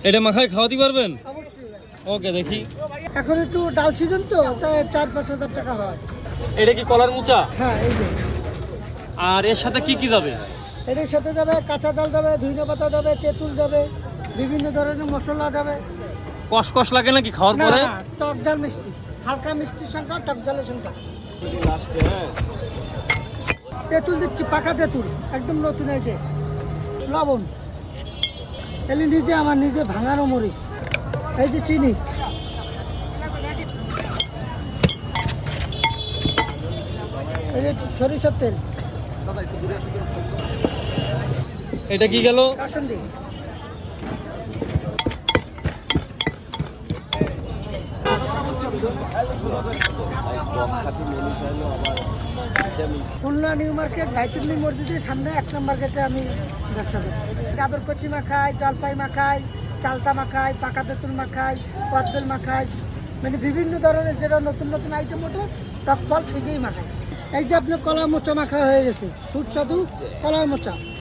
এটা মাখায় খাওয়াতে পারবেন? অবশ্যই ভাই। ওকে দেখি। এখন একটু ডাল সিজন তো, তাই 4-5 হাজার টাকা হয়। এটা কি কলার মোচা? হ্যাঁ, এই যে আর এর সাথে কি কি যাবে? এটার সাথে যাবে কাঁচা চাল যাবে, ধইনা পাতা যাবে, তেঁতুল যাবে, বিভিন্ন ধরনের মশলা যাবে। কষ লাগে নাকি খাওয়ার না পরে? না, টক ঝাল মিষ্টি, হালকা মিষ্টির সংখ্যা, টক ঝালের সংখ্যা। তেঁতুল দিচ্ছি, পাকা তেঁতুল, একদম নতুন হয়েছে। লবণ, এলি নিজে আমার নিজে ভাঙানো মরিচ, এই যে চিনি, এই যে সরিষার তেল, এটা কি গেল? কাসুন্দি। খুলনা নিউ মার্কেট বাইতুল্লি মসজিদের সামনে 1 নম্বর গেটে আমি ব্যবসা করি। ডাবের কচি মাখাই, জলপাই মাখাই, চালতা মাখাই, পাকা তেঁতুল মাখাই, কদবেল মাখাই, মানে বিভিন্ন ধরনের যেটা নতুন নতুন আইটেম ওঠে টক ফল সেটাই মাখাই। এই যে আপনার কলা মোচা মাখা হয়ে গেছে, সুস্বাদু কলা মোচা।